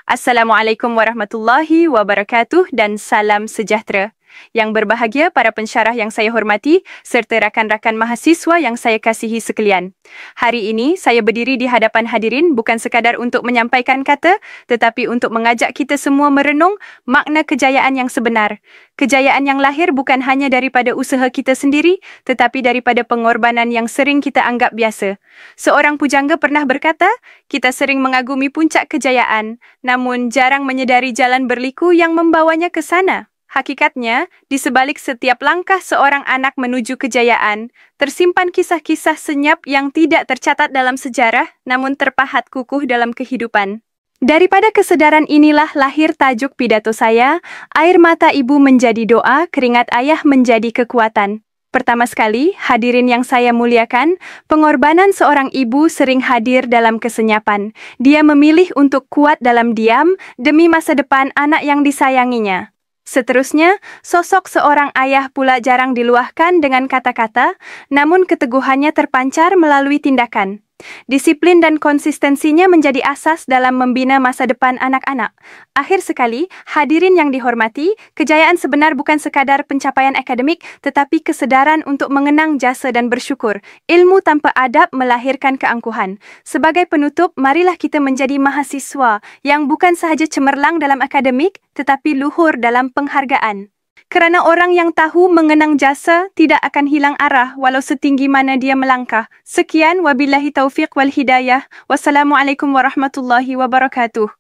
Assalamualaikum warahmatullahi wabarakatuh dan salam sejahtera. Yang berbahagia para pensyarah yang saya hormati serta rakan-rakan mahasiswa yang saya kasihi sekalian. Hari ini saya berdiri di hadapan hadirin bukan sekadar untuk menyampaikan kata tetapi untuk mengajak kita semua merenung makna kejayaan yang sebenar. Kejayaan yang lahir bukan hanya daripada usaha kita sendiri tetapi daripada pengorbanan yang sering kita anggap biasa. Seorang pujangga pernah berkata, kita sering mengagumi puncak kejayaan namun jarang menyedari jalan berliku yang membawanya ke sana. Hakikatnya, di sebalik setiap langkah seorang anak menuju kejayaan, tersimpan kisah-kisah senyap yang tidak tercatat dalam sejarah, namun terpahat kukuh dalam kehidupan. Daripada kesedaran inilah lahir tajuk pidato saya, air mata ibu menjadi doa, keringat ayah menjadi kekuatan. Pertama sekali, hadirin yang saya muliakan, pengorbanan seorang ibu sering hadir dalam kesenyapan. Dia memilih untuk kuat dalam diam demi masa depan anak yang disayanginya. Seterusnya, sosok seorang ayah pula jarang diluahkan dengan kata-kata, namun keteguhannya terpancar melalui tindakan. Disiplin dan konsistensinya menjadi asas dalam membina masa depan anak-anak. Akhir sekali, hadirin yang dihormati, kejayaan sebenar bukan sekadar pencapaian akademik, tetapi kesedaran untuk mengenang jasa dan bersyukur. Ilmu tanpa adab melahirkan keangkuhan. Sebagai penutup, marilah kita menjadi mahasiswa yang bukan sahaja cemerlang dalam akademik, tetapi luhur dalam penghargaan. Kerana orang yang tahu mengenang jasa tidak akan hilang arah walau setinggi mana dia melangkah. Sekian, wabillahi taufiq wal hidayah. Wassalamualaikum warahmatullahi wabarakatuh.